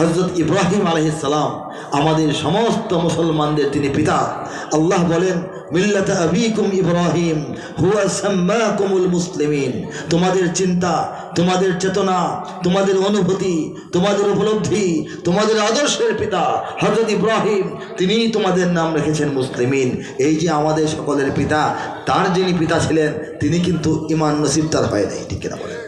হযরত ইব্রাহিম আলাইহিস সালাম আমাদের সমস্ত মুসলমানদের তিনি পিতা। আল্লাহ বলেন মিল্লাতা আবিকুম ইব্রাহিম হুয়া সাম্মাকুমুল মুসলিমিন। তোমাদের চিন্তা, তোমাদের চেতনা, তোমাদের অনুভূতি, তোমাদের উপলব্ধি, তোমাদের আদর্শের পিতা হযরত ইব্রাহিম, তিনিই তোমাদের নাম রেখেছেন মুসলিমিন। এই যে আমাদের সকলের পিতা, তার যিনি পিতা ছিলেন তিনি কিন্তু ঈমান নসিব তার হয় নাই, ঠিক কিনা বলেন?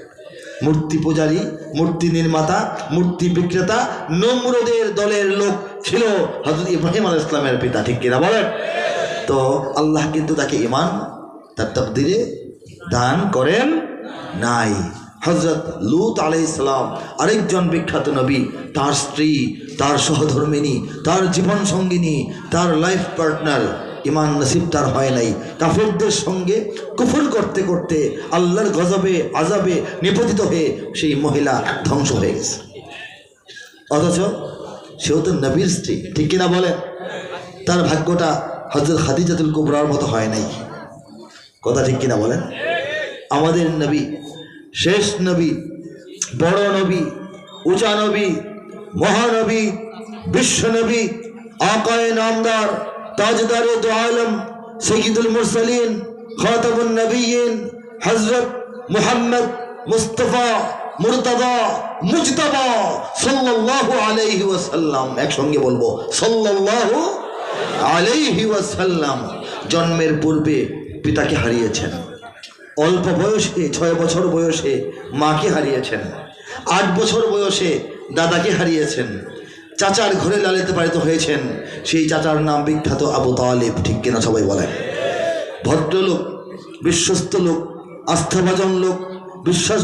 মূর্তি পূজারী, মূর্তি নির্মাতা, মূর্তি বিক্রেতা নমরুদের দলের লোক ছিল হযরত ইব্রাহিম আলাইহিস সালামের পিতা, ঠিক কিনা বলেন? তো আল্লাহ কিন্তু তাকে ঈমান তার তাকদীরে দান করেন নাই। হযরত লূত আলাইহিস সালাম আরেকজন বিখ্যাত নবী, তার স্ত্রী, তার সহধর্মিনী, তার জীবন সঙ্গিনী, তার লাইফ পার্টনার, ঈমান নসিব তার হয় নাই। কাফেরদের সঙ্গে কুফর করতে করতে আল্লাহর গজবে আযাবে নিপতিত হয়ে সেই মহিলা ধ্বংস হয়ে গেছে। অথচ সেও তো নবীর স্ত্রী, ঠিক কিনা বলেন? তার ভাগ্যটা হযরত খাদিজাতুল কুবরার মতো হয় নাই, কথা ঠিক কিনা বলেন? আমাদের নবী, শেষ নবী, বড় নবী, উঁচা নবী, মহানবী, বিশ্বনবী, আকায়ে নামদার, তাজদারে দু আলম, সৈয়দুল মুরসালিন, খাতামুন নবিয়্যিন হযরত মুহাম্মদ মুস্তাফা মুরতাদা মুজতাবা সাল্লাল্লাহু আলাইহি ওয়াসাল্লাম, একসঙ্গে বলবো সাল্লাল্লাহু আলাইহি ওয়াসাল্লাম, জন্মের পূর্বে পিতাকে হারিয়েছেন। অল্প বয়সে 6 বছর বয়সে মাকে হারিয়েছেন। 8 বছর বয়সে দাদাকে হারিয়েছেন। চাচার ঘরে লালিত পালিত হয়েছেন। সেই চাচার নাম বিখ্যাত আবু তালিব, ঠিক কিনা সবাই বলেন? ভদ্রলোক, বিশ্বস্ত লোক, আস্থাভাজন লোক, বিশ্বাস